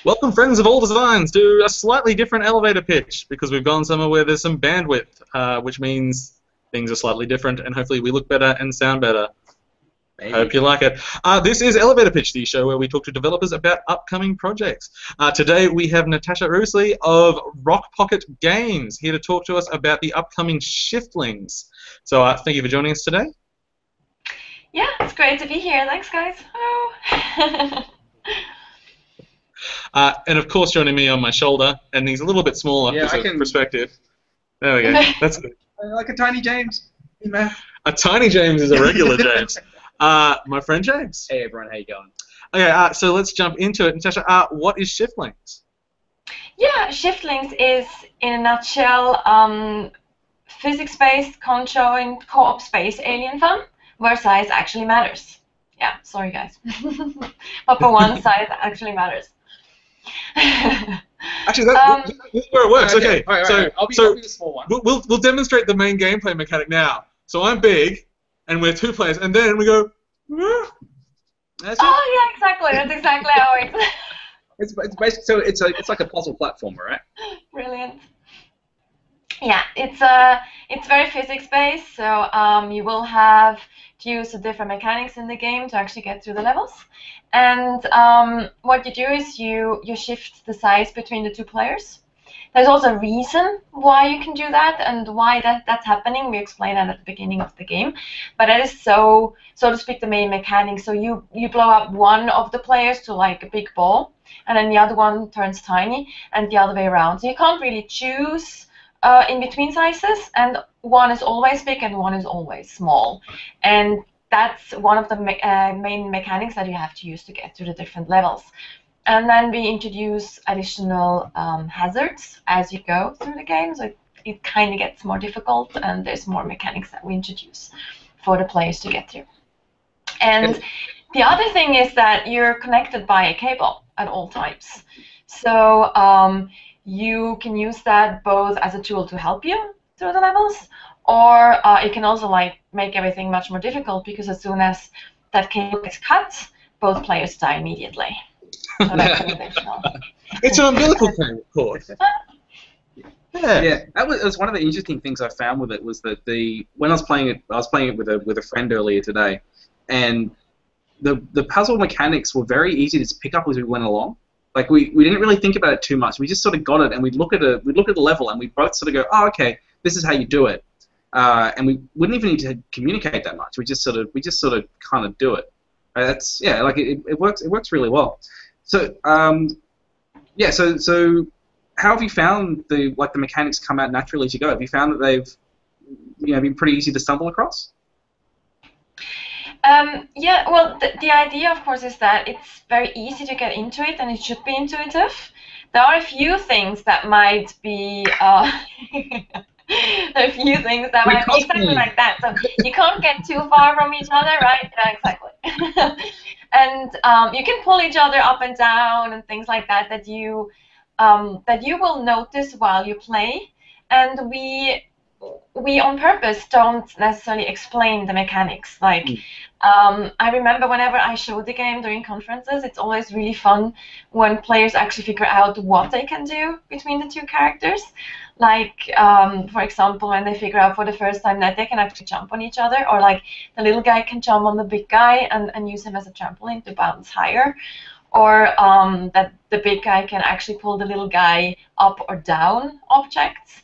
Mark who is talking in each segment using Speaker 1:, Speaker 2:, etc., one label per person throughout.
Speaker 1: Welcome, friends of all designs, to a slightly different elevator pitch because we've gone somewhere where there's some bandwidth, which means things are slightly different, and hopefully we look better and sound better.
Speaker 2: Maybe.
Speaker 1: Hope you like it. This is Elevator Pitch, the show where we talk to developers about upcoming projects. Today we have Natascha Röösli of Rock Pocket Games here to talk to us about the upcoming Shiftlings. So thank you for joining us today.
Speaker 3: Yeah, it's great to be here. Thanks, guys. Oh.
Speaker 1: And of course, joining me on my shoulder, and he's a little bit smaller because of perspective. There we go. That's good.
Speaker 2: Like a tiny James. Hey, man.
Speaker 1: A tiny James is a regular James. My friend James.
Speaker 2: Hey, everyone. How you going?
Speaker 1: Okay, so let's jump into it. Natascha, what is Shiftlings?
Speaker 3: Yeah, Shiftlings is, in a nutshell, physics-based, conjoined, co-op space alien fun, where size actually matters. Yeah, sorry, guys. But for one, size actually matters.
Speaker 1: Actually, that's where it works. Okay,
Speaker 2: all right,
Speaker 1: so
Speaker 2: I'll be the small one.
Speaker 1: We'll demonstrate the main gameplay mechanic now. So I'm big, and we're two players, and then we go.
Speaker 2: That's
Speaker 3: yeah, exactly. That's exactly how it is.
Speaker 2: It's basically it's like a puzzle platformer, right?
Speaker 3: Brilliant. Yeah, it's very physics-based, so you will have to use the different mechanics in the game to actually get through the levels. And what you do is you shift the size between the two players. There's also a reason why you can do that and why that's happening. We explain that at the beginning of the game. But that is so to speak, the main mechanic. So you blow up one of the players to like a big ball, and then the other one turns tiny, and the other way around. So you can't really choose in between sizes, and one is always big and one is always small. And that's one of the main mechanics that you have to use to get to the different levels. And then we introduce additional hazards as you go through the game, so it kind of gets more difficult, and there's more mechanics that we introduce for the players to get through. And the other thing is that you're connected by a cable at all times. So you can use that both as a tool to help you through the levels, or it can also like make everything much more difficult, because as soon as that cable is cut, both players die immediately. So that's an additional.
Speaker 1: It's an umbilical cord.
Speaker 2: Yeah, that was one of the interesting things I found with it, was that when I was playing it with a friend earlier today, and the puzzle mechanics were very easy to pick up as we went along. Like we didn't really think about it too much. We just sort of got it, and we'd look at the level, and we both sort of go, oh, okay, this is how you do it, and we wouldn't even need to communicate that much. We just sort of kind of do it. That's like it works really well. So yeah, so how have you found the mechanics come out naturally as you go? Have you found that they've been pretty easy to stumble across?
Speaker 3: Yeah, well, the idea, of course, is that it's very easy to get into it, and it should be intuitive. There are a few things that might be exactly like that. So you can't get too far from each other, right? Yeah, exactly. And you can pull each other up and down and things like that that you will notice while you play. And we on purpose don't necessarily explain the mechanics. Like, I remember whenever I show the game during conferences, it's always really fun when players actually figure out what they can do between the two characters. Like, for example, when they figure out for the first time that they can actually jump on each other, or like the little guy can jump on the big guy and use him as a trampoline to bounce higher, or that the big guy can actually pull the little guy up or down objects.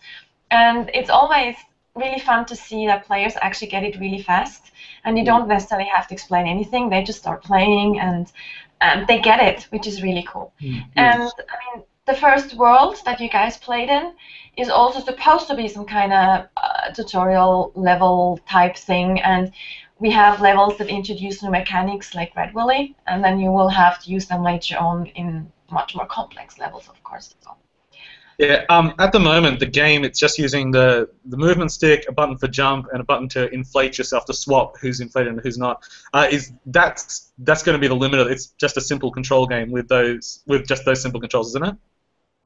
Speaker 3: And it's always really fun to see that players actually get it really fast, and you don't necessarily have to explain anything. They just start playing, and they get it, which is really cool. And I mean, the first world that you guys played in is also supposed to be some kind of tutorial level type thing, and we have levels that introduce new mechanics like Röösli, and then you will have to use them later on in much more complex levels, of course, as well.
Speaker 1: Yeah, at the moment, the game, it's just using the movement stick, a button for jump, and a button to inflate yourself, to swap who's inflated and who's not. That's going to be the limit of it. It's just a simple control game with just those simple controls, isn't it?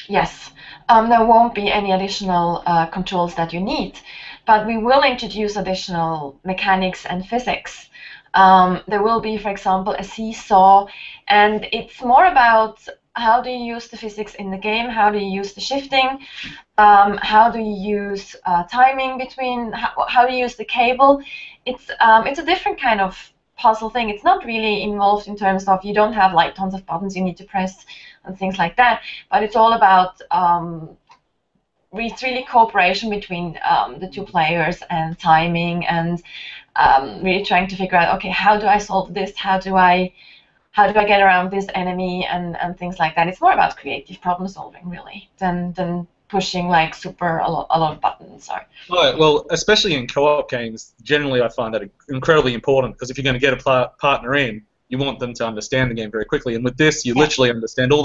Speaker 3: Yes. There won't be any additional controls that you need, but we will introduce additional mechanics and physics. There will be, for example, a seesaw, and it's more about how do you use the physics in the game? How do you use the shifting? How do you use timing between? How do you use the cable? It's a different kind of puzzle thing. It's not really involved in terms of you don't have like tons of buttons you need to press and things like that. But it's all about it's really cooperation between the two players and timing and really trying to figure out, okay, how do I solve this? How do I get around this enemy and things like that? It's more about creative problem solving really than pushing like a lot of buttons.
Speaker 1: Right, well, especially in co-op games, generally I find that incredibly important because if you're going to get a partner in, you want them to understand the game very quickly. And with this, you literally understand all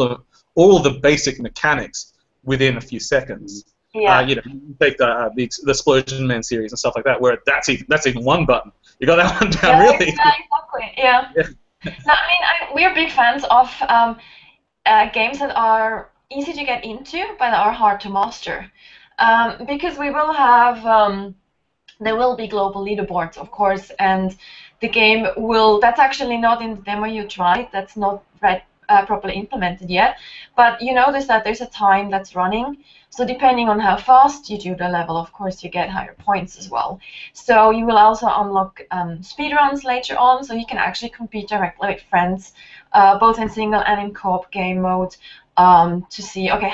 Speaker 1: the basic mechanics within a few seconds.
Speaker 3: Yeah.
Speaker 1: You know, take the Explosion Man series and stuff like that, where that's even one button. You got that one down really.
Speaker 3: Exactly. Yeah. No, I mean, we're big fans of games that are easy to get into but are hard to master, because we will have there will be global leaderboards, of course, and the game will. That's actually not in the demo you tried. That's not properly implemented yet. But you notice that there's a time that's running. So depending on how fast you do the level, of course, you get higher points as well. So you will also unlock speedruns later on, so you can actually compete directly with friends, both in single and in co-op game mode, to see, okay,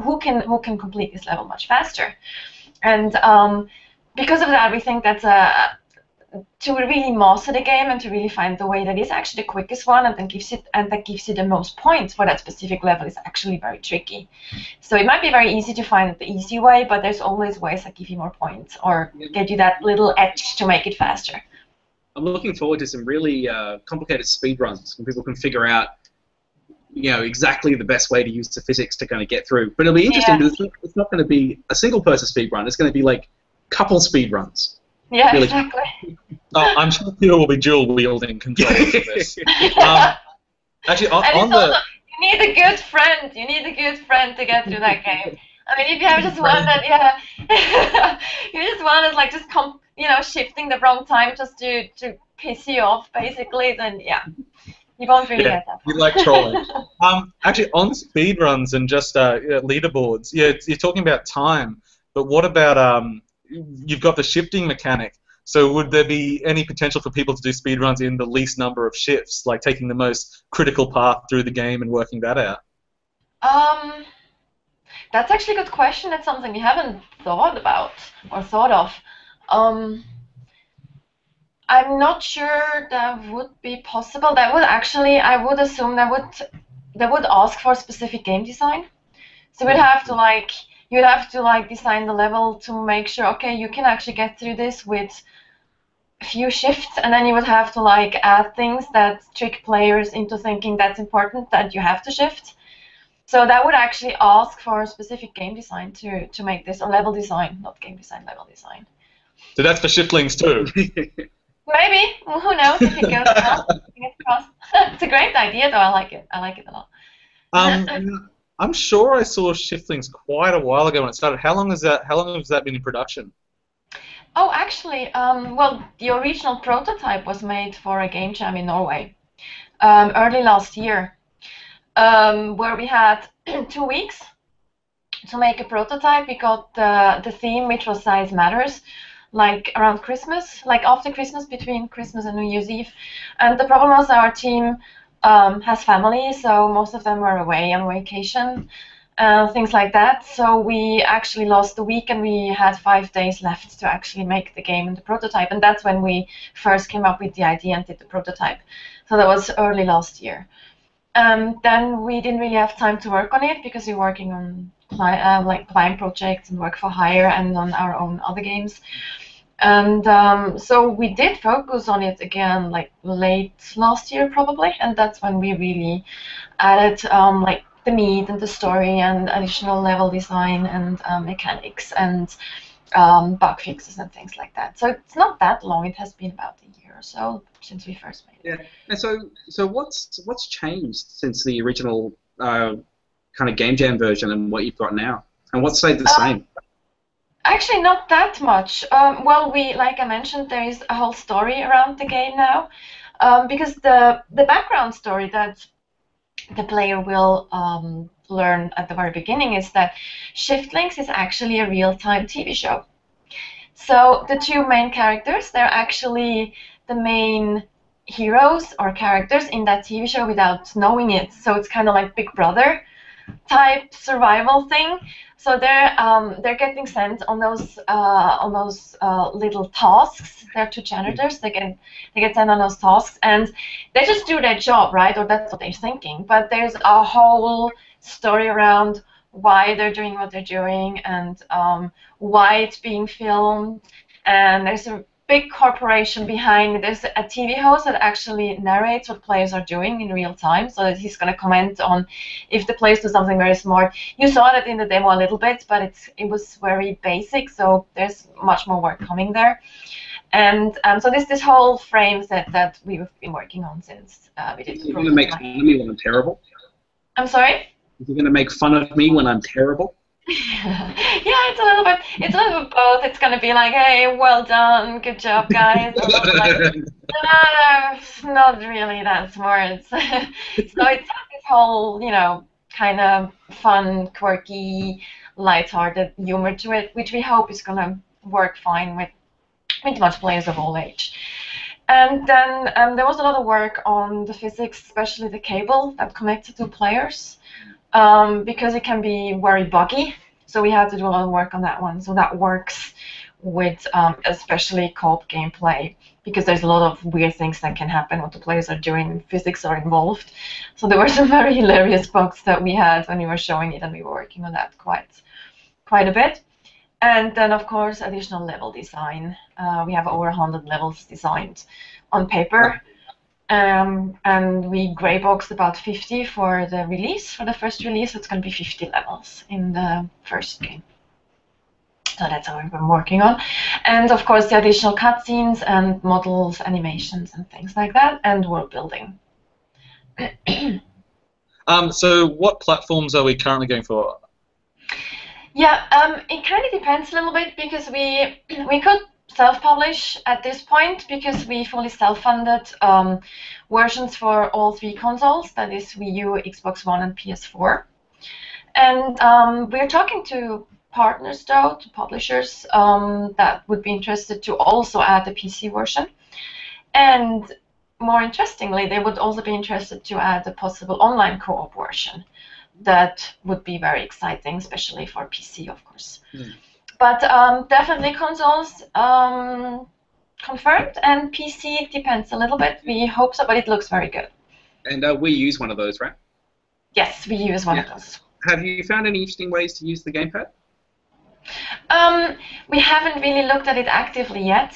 Speaker 3: who can complete this level much faster. And because of that, we think that's to really master the game and to really find the way that is actually the quickest one and that gives you the most points for that specific level is actually very tricky. So it might be very easy to find the easy way, but there's always ways that give you more points or get you that little edge to make it faster.
Speaker 2: I'm looking forward to some really complicated speed runs when people can figure out, you know, exactly the best way to use the physics to kind of get through. But it'll be interesting because it's not going to be a single person speed run. It's going to be like couple speed runs.
Speaker 3: Yeah,
Speaker 2: really.
Speaker 3: Exactly.
Speaker 1: Oh, I'm sure Peter will be dual wielding controls for this. Actually,
Speaker 3: you need a good friend. You need a good friend to get through that game. I mean, if you have just one that, you just one that's like just shifting the wrong time just to piss you off, basically, then you won't really get that.
Speaker 1: You like trolling. Actually, on speedruns and just leaderboards, you're talking about time, but what about you've got the shifting mechanic. So would there be any potential for people to do speedruns in the least number of shifts, like taking the most critical path through the game and working that out?
Speaker 3: That's actually a good question. That's something we haven't thought about or thought of. I'm not sure that would be possible. That would actually, I would assume that would ask for specific game design. So we'd have to you'd have to design the level to make sure, okay, you can actually get through this with a few shifts, and then you would have to add things that trick players into thinking that's important, that you have to shift. So that would actually ask for specific game design to make this, or level design, not game design, level design.
Speaker 1: So that's for Shiftlings too.
Speaker 3: Maybe. Well, who knows if it goes well. It's a great idea, though. I like it. I like it a lot.
Speaker 1: I'm sure I saw Shiftlings quite a while ago when it started. How long has that been in production?
Speaker 3: Oh, actually, well, the original prototype was made for a game jam in Norway early last year, where we had 2 weeks to make a prototype. We got the theme, which was Size Matters, around Christmas, after Christmas, between Christmas and New Year's Eve. And the problem was our team has families, so most of them were away on vacation, things like that. So we actually lost a week, and we had 5 days left to actually make the game and the prototype. And that's when we first came up with the idea and did the prototype. So that was early last year. Then we didn't really have time to work on it because we were working on client projects and work for hire and on our own other games. And so we did focus on it again late last year probably, and that's when we really added the meat and the story and additional level design and mechanics and bug fixes and things like that. So it's not that long. It has been about a year or so since we first made it.
Speaker 2: Yeah. And so what's changed since the original kind of game jam version and what you've got now? And what's stayed the same?
Speaker 3: Actually, not that much. Well, like I mentioned, there is a whole story around the game now, because the background story that the player will learn at the very beginning is that Shiftlings is actually a real-time TV show. So the two main characters, they're actually the main heroes or characters in that TV show without knowing it. So it's kind of like Big Brother type survival thing. So they're getting sent on those little tasks. They're two janitors. They get sent on those tasks, and they just do their job, right? Or that's what they're thinking. But there's a whole story around why they're doing what they're doing and why it's being filmed. And there's a big corporation behind it. There's a TV host that actually narrates what players are doing in real time, so that he's going to comment on if the players do something very smart. You saw that in the demo a little bit, but it was very basic, so there's much more work coming there. And so this whole frame set that we've been working on since we did.
Speaker 2: You're going to make fun of me when I'm terrible?
Speaker 3: I'm sorry?
Speaker 2: You're going to make fun of me when I'm terrible?
Speaker 3: Yeah, it's a little bit both. It's gonna be like, hey, well done, good job, guys. Like, not really that smart. So it's this whole, kind of fun, quirky, light-hearted humor to it, which we hope is gonna work fine with much players of all age. And then there was a lot of work on the physics, especially the cable that connected to players. Because it can be very buggy, so we had to do a lot of work on that one. So that works with especially co-op gameplay, because there's a lot of weird things that can happen when the players are doing, physics are involved. So there were some very hilarious bugs that we had when we were showing it, and we were working on that quite a bit. And then, of course, additional level design. We have over 100 levels designed on paper. And we grey boxed about 50 for the release, for the first release. So it's going to be 50 levels in the first game. So that's how we've been working on. And of course, the additional cutscenes and models, animations, and things like that, and world building.
Speaker 1: So what platforms are we currently going for?
Speaker 3: Yeah, it kind of depends a little bit, because we could self-publish at this point, because we fully self-funded versions for all three consoles, that is Wii U, Xbox One, and PS4. And we're talking to partners, though, to publishers that would be interested to also add the PC version. And more interestingly, they would also be interested to add a possible online co-op version. That would be very exciting, especially for PC, of course. But definitely consoles confirmed, and PC depends a little bit. We hope so, but it looks very good.
Speaker 2: And we use one of those, right?
Speaker 3: Yes, we use one of those.
Speaker 2: Have you found any interesting ways to use the gamepad?
Speaker 3: We haven't really looked at it actively yet,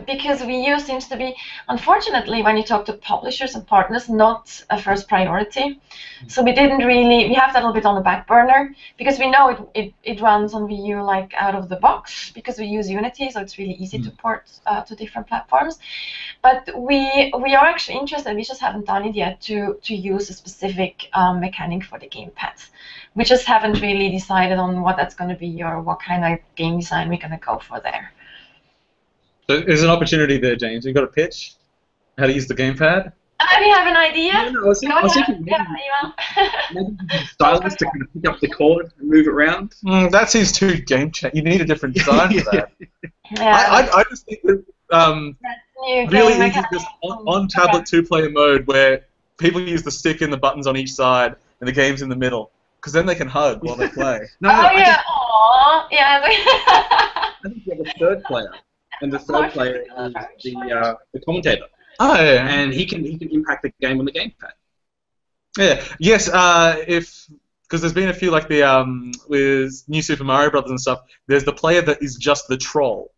Speaker 3: because Wii U seems to be, unfortunately, when you talk to publishers and partners, not a first priority. So we have that a little bit on the back burner, because we know it runs on Wii U like out of the box, because we use Unity, so it's really easy to port to different platforms. But we are actually interested, we just haven't done it yet, to use a specific mechanic for the gamepad. We just haven't really decided on what that's going to be or what kind of game design we're going to go for there.
Speaker 1: So there's an opportunity there, James. You've got a pitch? How to use the gamepad?
Speaker 3: We have an idea.
Speaker 2: No, I was thinking maybe stylus to kind of pick up the cord and move it around.
Speaker 1: That seems too game-changing. You need a different design for that.
Speaker 3: Yeah.
Speaker 1: I just think that really easy just on tablet two-player mode, where people use the stick and the buttons on each side and the game's in the middle. Because then they can hug while they play.
Speaker 3: Yeah. Aww. Yeah.
Speaker 2: I think you have a third player, and the third player is the commentator.
Speaker 1: Oh yeah.
Speaker 2: And he can impact the game on the gamepad.
Speaker 1: Yeah. Yes. Because there's been a few like the with New Super Mario Brothers and stuff. There's the player that is just the troll,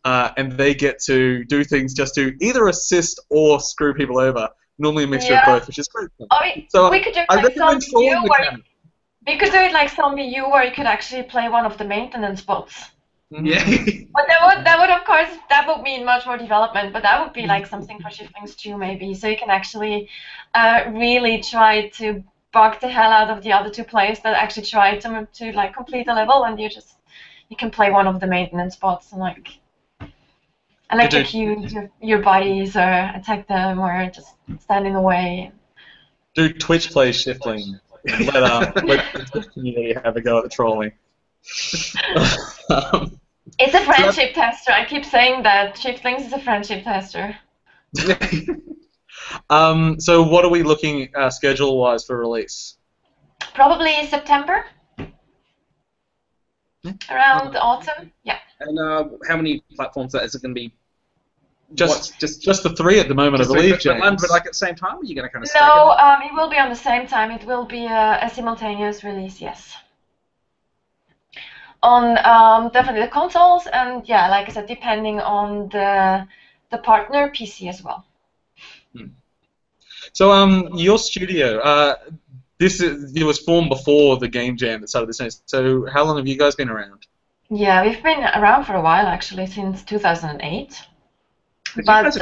Speaker 1: and they get to do things just to either assist or screw people over. Normally a mixture of both, which is great.
Speaker 3: So we could do
Speaker 1: I recommend trolling mechanic.
Speaker 3: We could do it like Zombie U, where you could actually play one of the maintenance bots.
Speaker 2: Yeah.
Speaker 3: But that would of course, that would mean much more development, but that would be like something for Shiftlings 2 maybe, so you can actually really try to bug the hell out of the other two players that actually try to like complete a level, and you can play one of the maintenance bots and like electrocute your buddies or attack them or just stand in the way.
Speaker 1: Do Twitch play Shifting? And let the community have a go at the trolling.
Speaker 3: It's a friendship tester. I keep saying that Shiftlings is a friendship tester.
Speaker 1: So what are we looking schedule-wise for release?
Speaker 3: Probably September. Around autumn, yeah.
Speaker 2: And how many platforms is it going to be?
Speaker 1: Just the 3 at the moment, I believe, James.
Speaker 2: But like at the same time, are you going to kind of?
Speaker 3: No, it will be on the same time. It will be a simultaneous release, yes. On definitely the consoles, and yeah, like I said, depending on the partner PC as well.
Speaker 1: So your studio, it was formed before the Game Jam that started this. So how long have you guys been around?
Speaker 3: Yeah, we've been around for a while actually, since 2008.
Speaker 2: But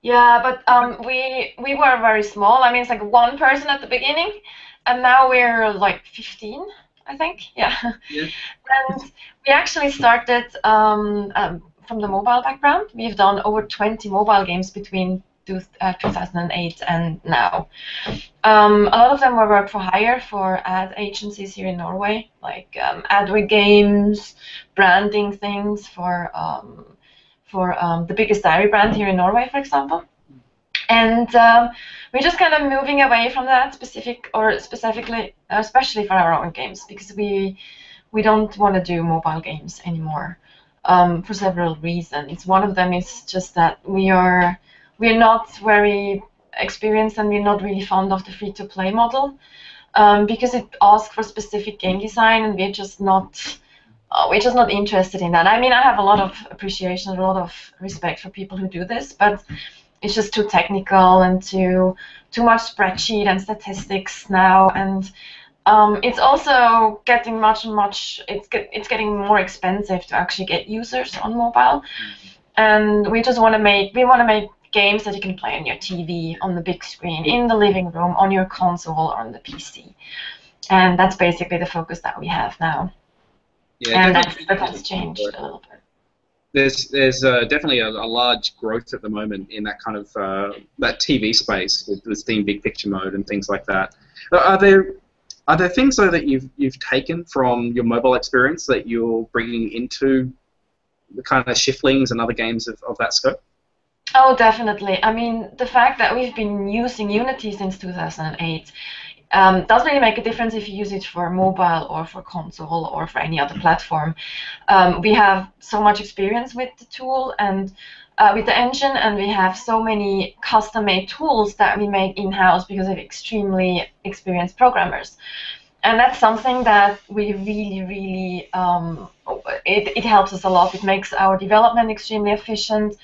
Speaker 3: yeah, but we were very small. I mean, it's like 1 person at the beginning, and now we're like 15, I think. Yeah. And we actually started from the mobile background. We've done over 20 mobile games between 2008 and now. A lot of them were work for hire for ad agencies here in Norway, like AdWords games, branding things for the biggest dairy brand here in Norway, for example. And we're just kind of moving away from that especially for our own games, because we don't want to do mobile games anymore for several reasons. One of them is just that we're not very experienced, and we're not really fond of the free-to-play model because it asks for specific game design, and we're just not interested in that. I mean, I have a lot of appreciation, a lot of respect for people who do this, but it's just too technical and too much spreadsheet and statistics now, and it's also getting it's getting more expensive to actually get users on mobile, and we want to make games that you can play on your TV, on the big screen, in the living room, on your console, or on the PC, and that's basically the focus that we have now.
Speaker 2: Yeah,
Speaker 3: and that has changed a little bit.
Speaker 2: There's definitely a large growth at the moment in that kind of that TV space with Steam Big Picture mode and things like that. Are there things though that you've taken from your mobile experience that you're bringing into the kind of Shiftlings and other games of that scope?
Speaker 3: Oh, definitely. I mean, the fact that we've been using Unity since 2008 doesn't really make a difference if you use it for mobile or for console or for any other platform. We have so much experience with the tool and with the engine, and we have so many custom-made tools that we made in-house because of extremely experienced programmers. And that's something that we really, it helps us a lot. It makes our development extremely efficient.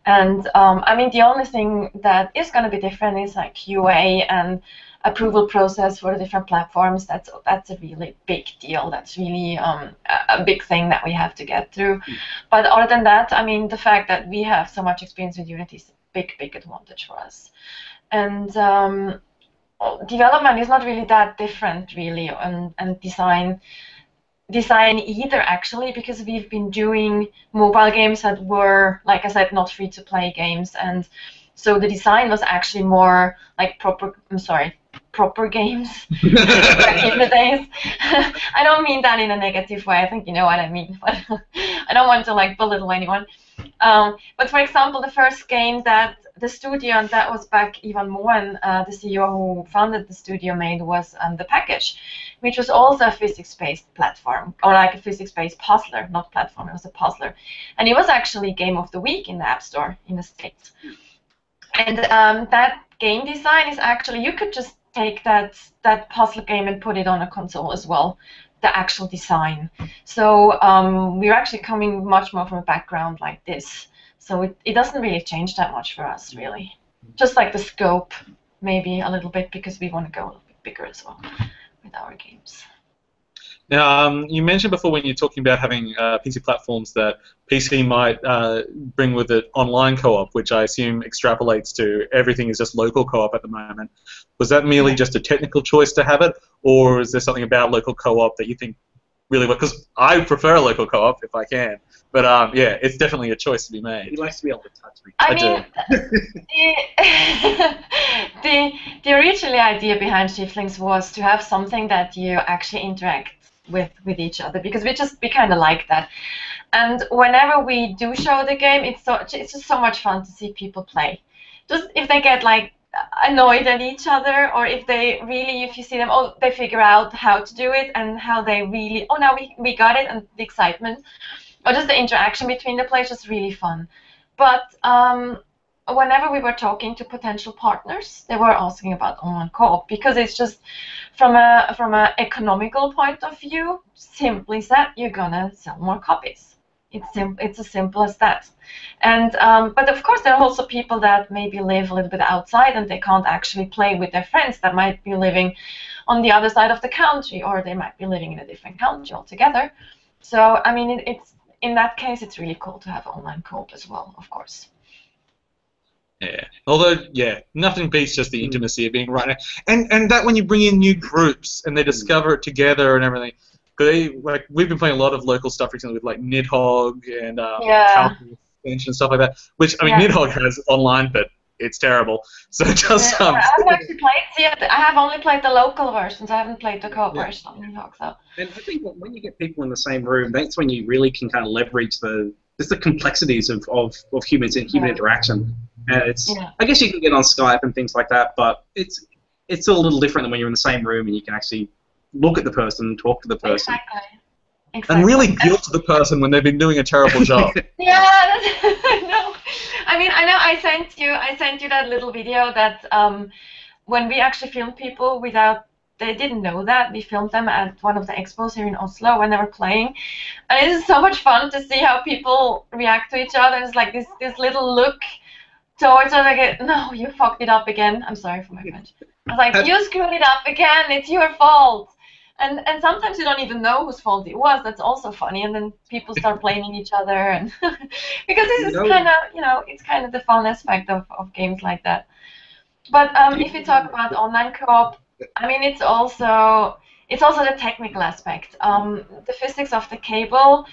Speaker 3: And I mean, the only thing that is going to be different is like QA and approval process for the different platforms. That's a really big deal. That's really a big thing that we have to get through. But other than that, I mean, the fact that we have so much experience with Unity is a big advantage for us. And development is not really that different, really, and design either, actually, because we've been doing mobile games that were, like I said, not free-to-play games, and so the design was actually more like proper games back in the days. I don't mean that in a negative way. I think you know what I mean, but I don't want to like belittle anyone. But for example, the first game that the studio, and that was back even more, and the CEO who founded the studio made was The Package, which was also a physics-based platform, or like a physics-based puzzler, not platform, it was a puzzler. And it was actually Game of the Week in the App Store in the States. And that game design is actually, you could just take that puzzle game and put it on a console as well, the actual design. So we're actually coming much more from a background like this. So it doesn't really change that much for us, really. Just like the scope, maybe a little bit, because we want to go a little bit bigger as well with our games.
Speaker 1: Now, you mentioned before when you're talking about having PC platforms that PC might bring with it online co-op, which I assume extrapolates to everything is just local co-op at the moment. Was that merely just a technical choice to have it, or is there something about local co-op that you think really well, because I prefer local co-op if I can. But yeah, it's definitely a choice to be made.
Speaker 2: He likes to be able to touch me.
Speaker 3: I mean, the original idea behind Shiftlings was to have something that you actually interact with each other, because we kind of like that. And whenever we do show the game, it's just so much fun to see people play. Just if they get like annoyed at each other, or if you see them, they figure out how to do it, and how they really, now we got it, and the excitement, or just the interaction between the players is really fun. But whenever we were talking to potential partners, they were asking about online co-op, because it's just from a economical point of view, simply said, you're gonna sell more copies. It's as simple as that. And but of course, there are also people that maybe live a little bit outside, and they can't actually play with their friends that might be living on the other side of the country, or they might be living in a different country altogether. So I mean, it's in that case, it's really cool to have online co-op as well, of course.
Speaker 1: Yeah. Although, yeah, nothing beats just the intimacy of being right now, and that when you bring in new groups and they discover it together and everything. Like we've been playing a lot of local stuff recently with like Nidhogg and and stuff like that. Which I mean, Nidhogg has online, but it's terrible. So just
Speaker 3: I haven't actually played. See, I have only played the local versions. I haven't played the co-op version of Nidhogg. So.
Speaker 2: And I think when you get people in the same room, that's when you really can kind of leverage the complexities of humans and human interaction. It's I guess you can get on Skype and things like that, but it's a little different than when you're in the same room and you can actually look at the person and talk to the person.
Speaker 3: Exactly.
Speaker 1: And really guilt the person when they've been doing a terrible job.
Speaker 3: Yeah, I know. I mean, I know I sent you that little video that when we actually filmed people they didn't know that. We filmed them at one of the expos here in Oslo when they were playing. And it is so much fun to see how people react to each other. It's like this little look towards us, like, no, you fucked it up again. I'm sorry for my French. I was like, you screwed it up again. It's your fault. And sometimes you don't even know whose fault it was. That's also funny. And then people start blaming each other, and because this is kind of, it's kind of the fun aspect of games like that. But if you talk about online co-op, I mean, it's also the technical aspect, the physics of the cable,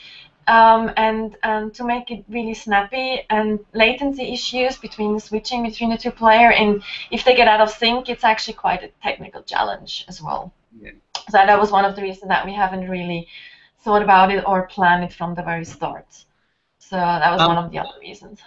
Speaker 3: and to make it really snappy, and latency issues switching between the two players. And if they get out of sync, it's actually quite a technical challenge as well. Yeah. So that was one of the reasons that we haven't really thought about it or planned it from the very start. So that was one of the other reasons.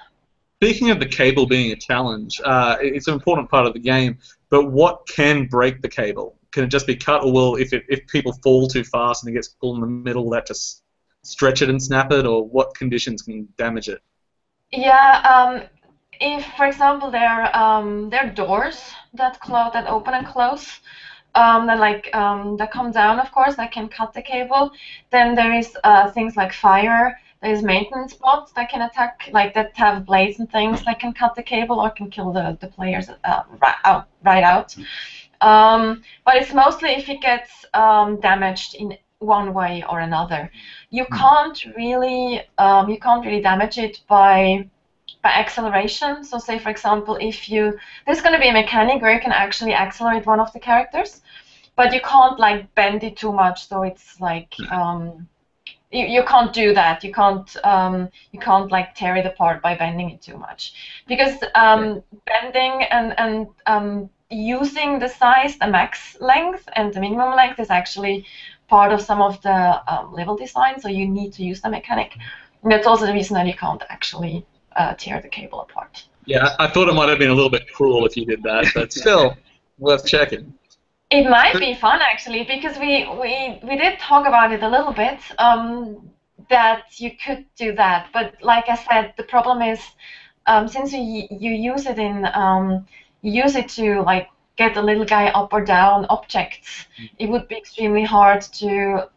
Speaker 1: Speaking of the cable being a challenge, it's an important part of the game, but what can break the cable? Can it just be cut, or will, if people fall too fast and it gets pulled in the middle, that just stretch it and snap it, or what conditions can damage it?
Speaker 3: Yeah, if, for example, there are doors that open and close, that come down, of course, that can cut the cable. Then there is things like fire. There's maintenance bots that can attack, like that have blades and things that can cut the cable or can kill the players right out. But it's mostly if it gets damaged in one way or another. You can't really damage it by acceleration. So say, for example, there's going to be a mechanic where you can actually accelerate one of the characters, but you can't like bend it too much, so it's like you can't do that. You can't like tear it apart by bending it too much, because bending and using the size, the max length and the minimum length is actually part of some of the level design, so you need to use the mechanic. And that's also the reason that you can't actually tear the cable apart.
Speaker 1: Yeah, I thought it might have been a little bit cruel if you did that, but still, worth checking.
Speaker 3: It might be fun, actually, because we did talk about it a little bit, that you could do that. But like I said, the problem is, since you use it to like get the little guy up or down objects, it would be extremely hard to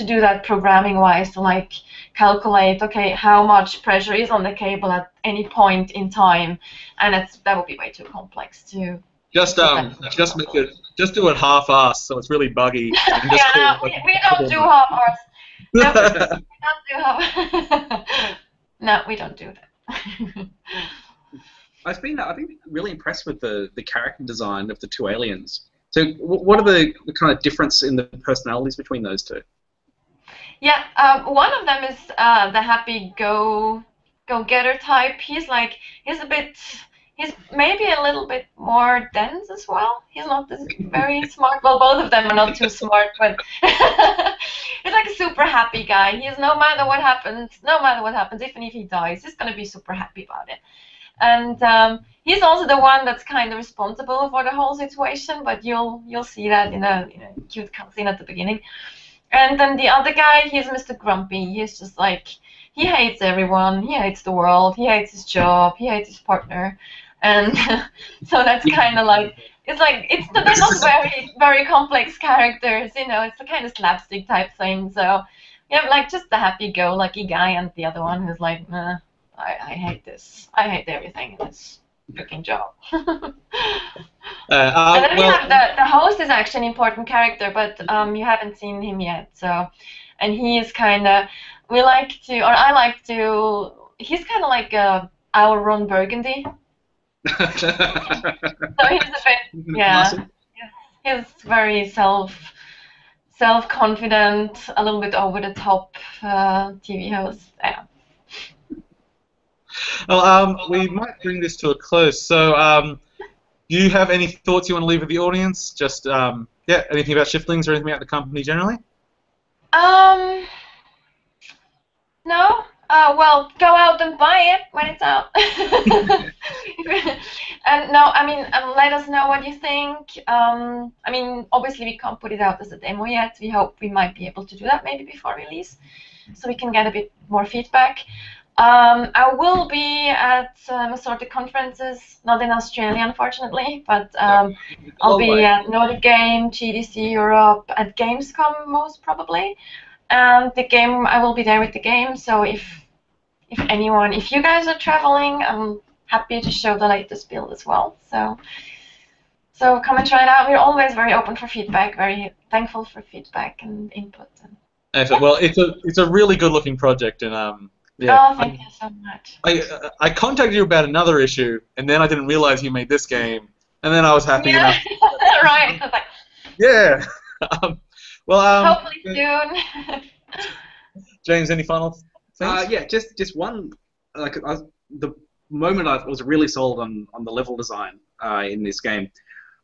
Speaker 3: do that programming-wise, to like calculate, okay, how much pressure is on the cable at any point in time, and that would be way too complex to.
Speaker 1: Just make it. Just do it half-assed, so it's really buggy. And just
Speaker 3: we don't do half-assed. No, we don't do half. No, we don't do that.
Speaker 2: I've been really impressed with the character design of the two aliens. So what are the kind of difference in the personalities between those two?
Speaker 3: Yeah, one of them is the happy go-getter type. He's maybe a little bit more dense as well. He's not this very smart. Well, both of them are not too smart, but he's like a super happy guy. He's no matter what happens, even if he dies, he's gonna be super happy about it. And he's also the one that's kind of responsible for the whole situation. But you'll see that in a cute cutscene at the beginning. And then the other guy, he's Mr. Grumpy. He's just like, he hates everyone. He hates the world. He hates his job. He hates his partner. And so that's kind of like, they're not very, very complex characters, it's a kind of slapstick type thing. So you have like just the happy-go-lucky guy and the other one who's like, nah, I hate this. I hate everything in this freaking job. And then we have the host is actually an important character, but you haven't seen him yet. So, and he is kind of, I like to, he's kind of like our Ron Burgundy. So he's a bit, yeah, he's very self-confident, a little bit over the top TV host. Yeah.
Speaker 1: Well, we might bring this to a close. So, do you have any thoughts you want to leave with the audience? Just, anything about Shiftlings or anything about the company generally?
Speaker 3: No. Well, go out and buy it when it's out. And no, I mean, let us know what you think. I mean, obviously we can't put it out as a demo yet. We hope we might be able to do that maybe before release, so we can get a bit more feedback. I will be at assorted conferences, not in Australia, unfortunately, but I'll be at Nordic Game, GDC Europe, at Gamescom most probably. And the game, I will be there with the game, so if you guys are traveling, I'm happy to show the latest build as well. So come and try it out. We're always very open for feedback, very thankful for feedback and input.
Speaker 1: Excellent. Well, it's a really good looking project, and
Speaker 3: yeah. Oh, thank you so much.
Speaker 1: I contacted you about another issue, and then I didn't realize you made this game, and then I was happy enough.
Speaker 3: Right. I was like,
Speaker 1: yeah.
Speaker 3: Hopefully soon.
Speaker 1: James, any final things?
Speaker 2: Yeah, just one. The moment I was really sold on the level design in this game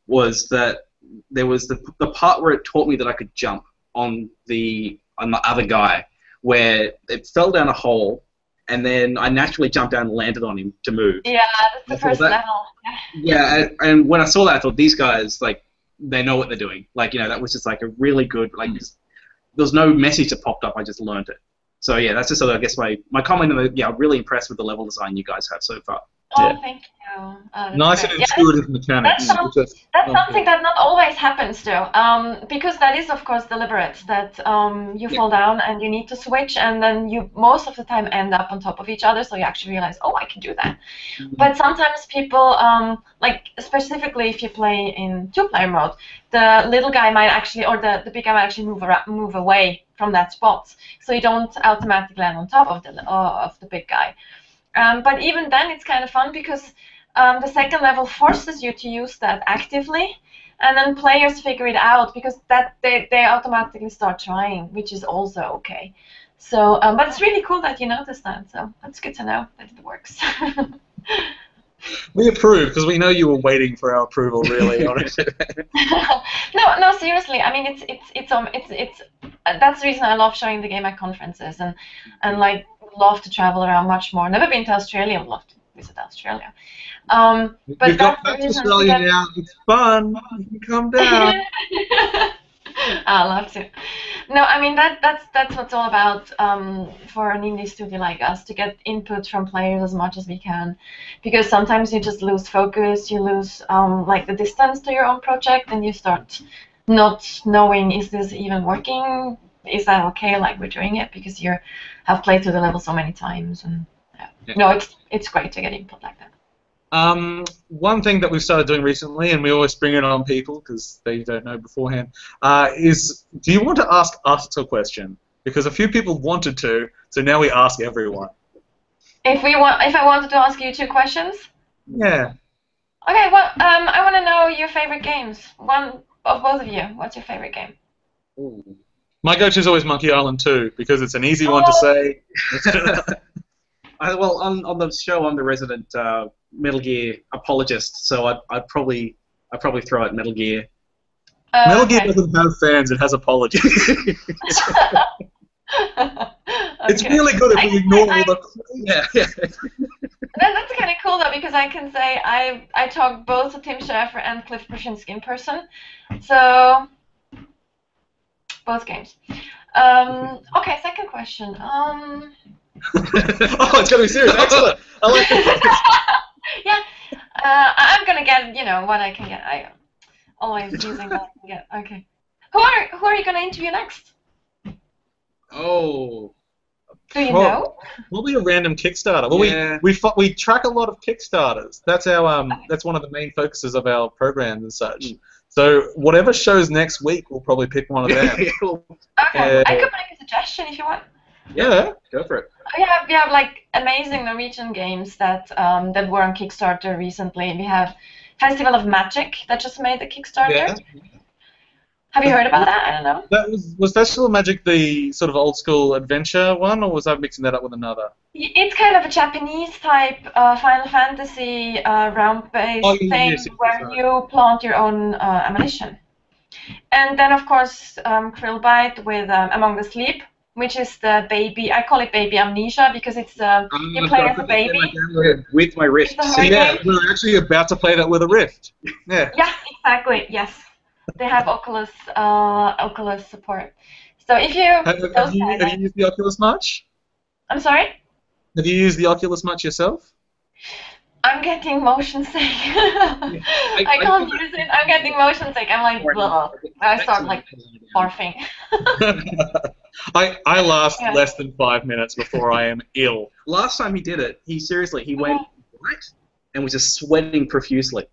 Speaker 2: was that there was the part where it taught me that I could jump on the other guy, where it fell down a hole, and then I naturally jumped down and landed on him to move.
Speaker 3: Yeah, that's the first level.
Speaker 2: Yeah, and when I saw that, I thought, these guys, like, they know what they're doing. Like, that was just like a really good, like, there was no message that popped up, I just learned it. So yeah, that's just sort of, I guess, my comment on I'm really impressed with the level design you guys have so far.
Speaker 3: Oh, thank you.
Speaker 1: Nice and intuitive mechanics.
Speaker 3: That's something that not always happens, though, because that is, of course, deliberate, that you fall down and you need to switch, and then you most of the time end up on top of each other, so you actually realize, oh, I can do that. But sometimes people, like specifically if you play in two-player mode, the little guy might actually, or the big guy might actually move away from that spot, so you don't automatically land on top of the big guy. But even then, it's kind of fun because the second level forces you to use that actively, and then players figure it out because they automatically start trying, which is also okay. So, but it's really cool that you noticed that. So that's good to know that it works.
Speaker 1: We approve because we know you were waiting for our approval, really. On it.
Speaker 3: No, seriously. I mean, it's that's the reason I love showing the game at conferences and like love to travel around much more. Never been to Australia. Would love to visit Australia. But
Speaker 1: we've got back to Australia now. It's fun. You can come down.
Speaker 3: I love to. No, I mean that's what it's all about for an indie studio like us, to get input from players as much as we can, because sometimes you just lose focus, you lose like the distance to your own project, and you start not knowing, is this even working? Is that okay? Like we're doing it because you have played through the level so many times, and no, it's great to get input like that.
Speaker 1: One thing that we've started doing recently, and we always bring it on people because they don't know beforehand, is, do you want to ask us a question? Because a few people wanted to, so now we ask everyone.
Speaker 3: If I wanted to ask you 2 questions?
Speaker 1: Yeah.
Speaker 3: Okay, well, I want to know your favorite games. One of both of you. What's your favorite game?
Speaker 1: Ooh. My go-to is always Monkey Island 2 because it's an easy one to say.
Speaker 2: Well, on the show, I'm the resident Metal Gear apologist, so I'd probably throw out Metal Gear.
Speaker 1: Metal Gear doesn't have fans; it has apologies. It's really good if we ignore all the.
Speaker 2: Yeah.
Speaker 3: That's kind of cool though, because I can say I talked both to Tim Schafer and Cliff Brzezinski in person, so both games. Okay, second question.
Speaker 1: Oh, it's gonna be serious. Excellent. I like it.
Speaker 3: Yeah, I'm gonna get what I can get. I always using what I can get. Okay. Who are you gonna interview next?
Speaker 2: Oh.
Speaker 3: Do you know?
Speaker 1: Probably a random Kickstarter. Well,
Speaker 2: yeah.
Speaker 1: we track a lot of Kickstarters. That's our that's one of the main focuses of our programs and such. So whatever shows next week, we'll probably pick one of them.
Speaker 3: Okay, I could make a suggestion if you want.
Speaker 2: Yeah, go for it.
Speaker 3: We have like amazing Norwegian games that that were on Kickstarter recently. We have Festival of Magic that just made the Kickstarter.
Speaker 1: Yeah.
Speaker 3: Have you heard about that? I don't know.
Speaker 1: That was Festival of Magic the sort of old school adventure one, or was I mixing that up with another?
Speaker 3: It's kind of a Japanese type Final Fantasy round-based thing where you plant your own ammunition. And then of course Krillbite with Among the Sleep, which is the baby. I call it Baby Amnesia because it's you play as a baby.
Speaker 2: With my Rift.
Speaker 1: Yeah, we're actually about to play that with a Rift. Yeah.
Speaker 3: Yeah, exactly. Yes. They have Oculus support. So if you
Speaker 1: have you used the Oculus much?
Speaker 3: I'm sorry?
Speaker 1: Have you used the Oculus much yourself?
Speaker 3: I'm getting motion sick. I can't use it. I'm getting motion sick. I'm like, blah. I start like barfing.
Speaker 1: I last less than 5 minutes before I am ill.
Speaker 2: Last time he did it, he went white and was just sweating profusely.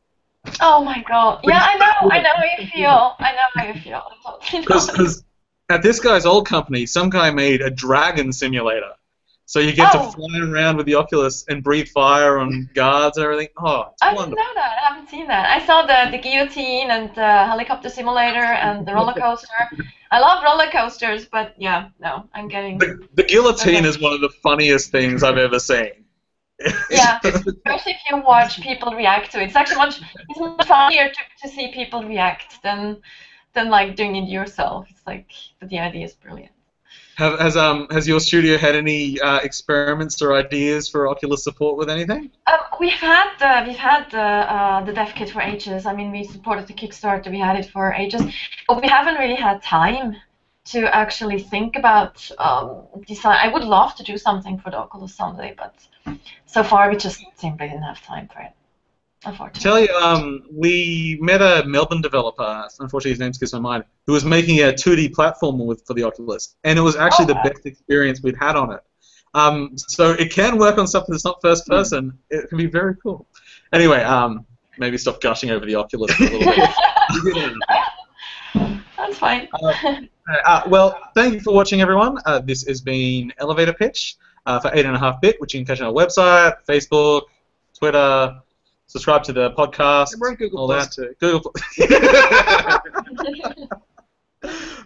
Speaker 3: Oh my god! Yeah, I know how you feel. I know how you feel.
Speaker 1: Because at this guy's old company, some guy made a dragon simulator, so you get to fly around with the Oculus and breathe fire on guards and everything. Oh, it's wonderful.
Speaker 3: I didn't know that. I haven't seen that. I saw the guillotine and the helicopter simulator and the roller coaster. I love roller coasters, but yeah, no, I'm getting.
Speaker 1: The guillotine is one of the funniest things I've ever seen.
Speaker 3: Yeah, especially if you watch people react to it. It's actually much funnier to see people react than like doing it yourself. It's like, but the idea is brilliant.
Speaker 1: Has your studio had any experiments or ideas for Oculus support with anything?
Speaker 3: We've had the dev kit for ages. I mean, we supported the Kickstarter. We had it for ages, but we haven't really had time to actually think about design. I would love to do something for the Oculus someday, but so far we just simply didn't have time for it, unfortunately.
Speaker 1: Tell you, we met a Melbourne developer, unfortunately his name skips my mind, who was making a 2D platformer for the Oculus, and it was actually the best experience we'd had on it. So it can work on something that's not first person. It can be very cool. Anyway, maybe stop gushing over the Oculus a little bit.
Speaker 3: That's fine.
Speaker 1: Well, thank you for watching, everyone. This has been Elevator Pitch for 8.5-bit, which you can catch on our website, Facebook, Twitter. Subscribe to the podcast.
Speaker 2: We're on Google
Speaker 1: all
Speaker 2: Plus
Speaker 1: that.
Speaker 2: too.
Speaker 1: Google.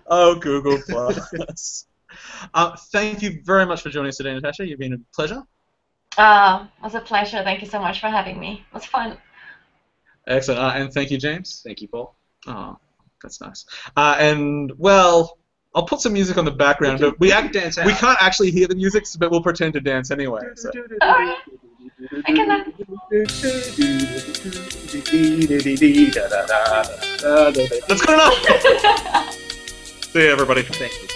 Speaker 1: Oh, Google Plus. Thank you very much for joining us today, Natascha. You've been a pleasure.
Speaker 3: It was a pleasure. Thank you so much for having me. It was fun.
Speaker 1: Excellent. And thank you, James.
Speaker 2: Thank you, Paul.
Speaker 1: Oh, that's nice. And, well, I'll put some music on the background. But we can't actually hear the music, but we'll pretend to dance anyway. So.
Speaker 3: I can dance.
Speaker 1: That's good enough. See you, everybody.
Speaker 2: Thank you.